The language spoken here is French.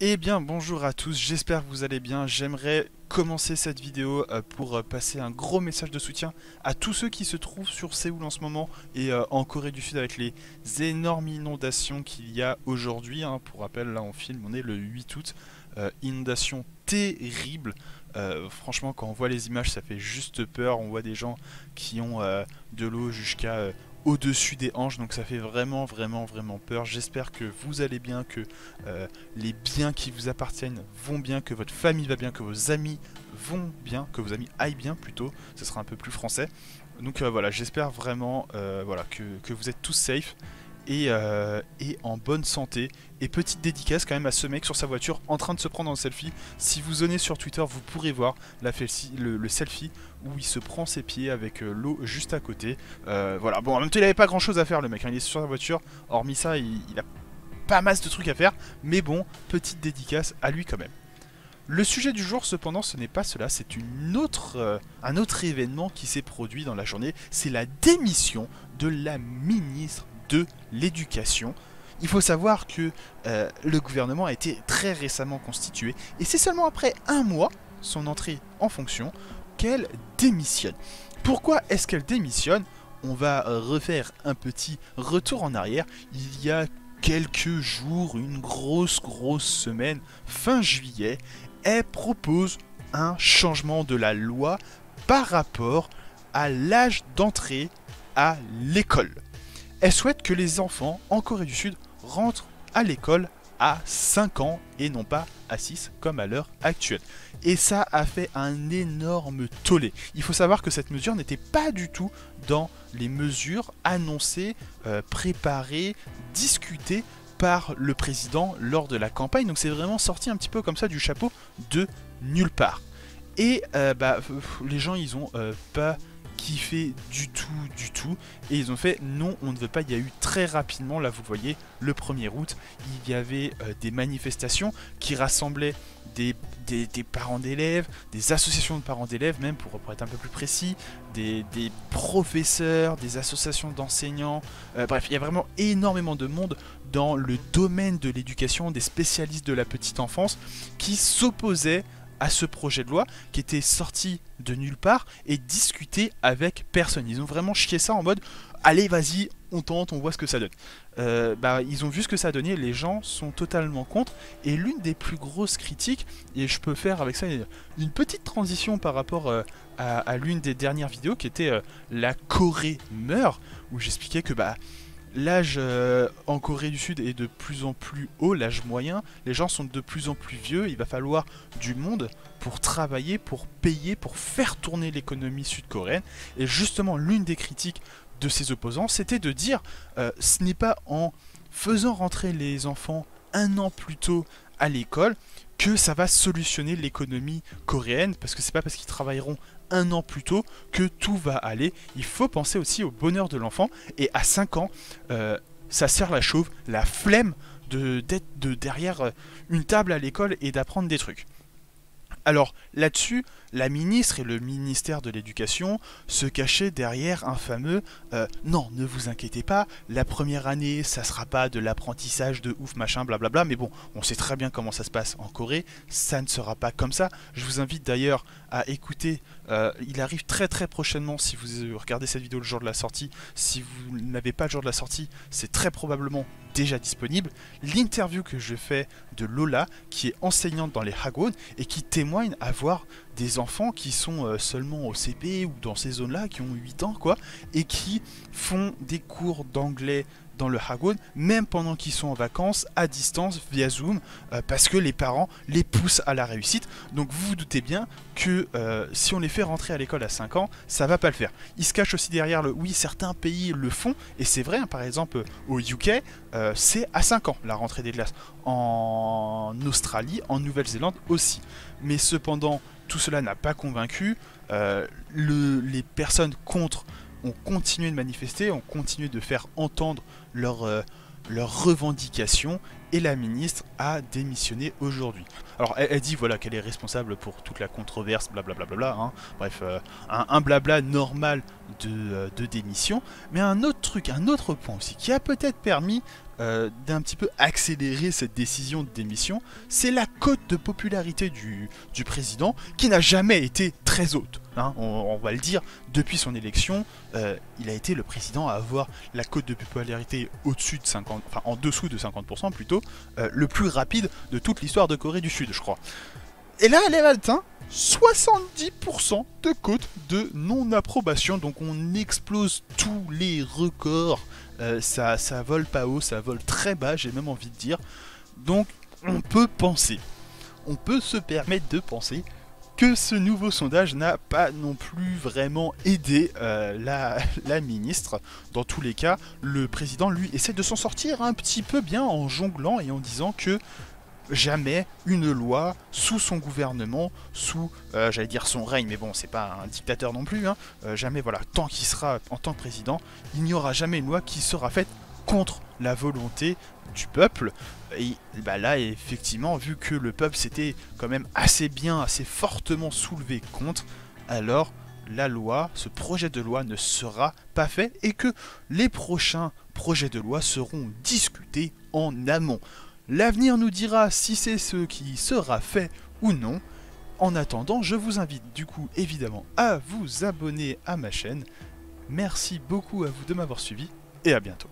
Eh bien bonjour à tous, j'espère que vous allez bien. J'aimerais commencer cette vidéo pour passer un gros message de soutien à tous ceux qui se trouvent sur Séoul en ce moment et en Corée du Sud avec les énormes inondations qu'il y a aujourd'hui, hein. Pour rappel, là on filme, on est le 8 août, inondation terrible. Franchement, quand on voit les images, ça fait juste peur. On voit des gens qui ont de l'eau jusqu'à au-dessus des hanches, donc ça fait vraiment vraiment peur. J'espère que vous allez bien, que les biens qui vous appartiennent vont bien, que votre famille va bien, que vos amis vont bien, que vos amis aillent bien plutôt, ce sera un peu plus français. Donc voilà, j'espère vraiment voilà, que vous êtes tous safe et en bonne santé. Et petite dédicace quand même à ce mec sur sa voiture en train de se prendre en selfie. Si vous zonnez sur Twitter, vous pourrez voir le selfie où il se prend ses pieds avec l'eau juste à côté. Voilà, bon, en même temps, il avait pas grand chose à faire, le mec, hein. Il est sur sa voiture. Hormis ça, il a pas masse de trucs à faire. Mais bon, petite dédicace à lui quand même. Le sujet du jour, cependant, ce n'est pas cela, c'est un autre événement qui s'est produit dans la journée. C'est la démission de la ministre de l'Éducation. Il faut savoir que le gouvernement a été très récemment constitué et c'est seulement après un mois, son entrée en fonction, qu'elle démissionne. Pourquoi est-ce qu'elle démissionne? On va refaire un petit retour en arrière. Il y a quelques jours, une grosse semaine, fin juillet, elle propose un changement de la loi par rapport à l'âge d'entrée à l'école. Elle souhaite que les enfants en Corée du Sud rentrent à l'école à 5 ans et non pas à 6 comme à l'heure actuelle. Et ça a fait un énorme tollé. Il faut savoir que cette mesure n'était pas du tout dans les mesures annoncées, préparées, discutées par le président lors de la campagne. Donc c'est vraiment sorti un petit peu comme ça du chapeau de nulle part. Et les gens ils ont pas kiffé du tout, et ils ont fait non, on ne veut pas. Il y a eu très rapidement, là vous voyez, le 1er août, il y avait des manifestations qui rassemblaient des parents d'élèves, des associations de parents d'élèves même pour être un peu plus précis, des professeurs, des associations d'enseignants, bref, il y a vraiment énormément de monde dans le domaine de l'éducation, des spécialistes de la petite enfance qui s'opposaient à ce projet de loi qui était sorti de nulle part et discuté avec personne. Ils ont vraiment chié ça en mode allez vas-y, on tente, on voit ce que ça donne. Ils ont vu ce que ça a donné, les gens sont totalement contre, et l'une des plus grosses critiques, et je peux faire avec ça une petite transition par rapport à l'une des dernières vidéos qui était la Corée meurt, où j'expliquais que l'âge en Corée du Sud est de plus en plus haut, l'âge moyen, les gens sont de plus en plus vieux, il va falloir du monde pour travailler, pour payer, pour faire tourner l'économie sud-coréenne. Et justement, l'une des critiques de ses opposants, c'était de dire ce n'est pas en faisant rentrer les enfants un an plus tôt à l'école que ça va solutionner l'économie coréenne, parce que c'est pas parce qu'ils travailleront un an plus tôt que tout va aller. Il faut penser aussi au bonheur de l'enfant, et à 5 ans, ça sert la chauve, la flemme d'être derrière une table à l'école et d'apprendre des trucs. Alors là-dessus, la ministre et le ministère de l'Éducation se cachaient derrière un fameux non, ne vous inquiétez pas, la première année, ça sera pas de l'apprentissage de ouf, machin, blablabla, mais bon, on sait très bien comment ça se passe en Corée, ça ne sera pas comme ça. Je vous invite d'ailleurs à écouter, il arrive très prochainement, si vous regardez cette vidéo le jour de la sortie, si vous n'avez pas le jour de la sortie, c'est très probablement déjà disponible, l'interview que je fais de Lola, qui est enseignante dans les Hagwon et qui témoigne avoir des enfants qui sont seulement au CP ou dans ces zones-là, qui ont 8 ans, quoi, et qui font des cours d'anglais dans le Hagwon, même pendant qu'ils sont en vacances, à distance, via Zoom, parce que les parents les poussent à la réussite. Donc vous vous doutez bien que si on les fait rentrer à l'école à 5 ans, ça va pas le faire. Ils se cachent aussi derrière le oui, certains pays le font, et c'est vrai, hein, par exemple au UK, c'est à 5 ans la rentrée des classes. En Australie, en Nouvelle-Zélande aussi. Mais cependant, tout cela n'a pas convaincu. Les personnes contre ont continué de manifester, ont continué de faire entendre leurs revendications, et la ministre a démissionné aujourd'hui. Alors elle dit voilà qu'elle est responsable pour toute la controverse, blablabla, hein. Bref, un blabla normal de démission, mais un autre truc, un autre point aussi, qui a peut-être permis d'un petit peu accélérer cette décision de démission, c'est la cote de popularité du président, qui n'a jamais été très haute. Hein, on va le dire, depuis son élection, il a été le président à avoir la cote de popularité au-dessus de 50, enfin en dessous de 50% plutôt, le plus rapide de toute l'histoire de Corée du Sud, je crois. Et là, elle a atteint 70% de cote de non-approbation, donc on explose tous les records, ça vole pas haut, ça vole très bas, j'ai même envie de dire. Donc on peut penser, on peut se permettre de penser que ce nouveau sondage n'a pas non plus vraiment aidé la ministre. Dans tous les cas, le président, lui, essaie de s'en sortir un petit peu bien en jonglant et en disant que jamais une loi sous son gouvernement, sous, j'allais dire son règne, mais bon, c'est pas un dictateur non plus, hein, jamais, voilà, tant qu'il sera en tant que président, il n'y aura jamais une loi qui sera faite contre la volonté du peuple. Et bah là, effectivement, vu que le peuple s'était quand même assez bien, assez fortement soulevé contre, alors la loi, ce projet de loi ne sera pas fait et que les prochains projets de loi seront discutés en amont. L'avenir nous dira si c'est ce qui sera fait ou non. En attendant, je vous invite du coup évidemment à vous abonner à ma chaîne. Merci beaucoup à vous de m'avoir suivi et à bientôt.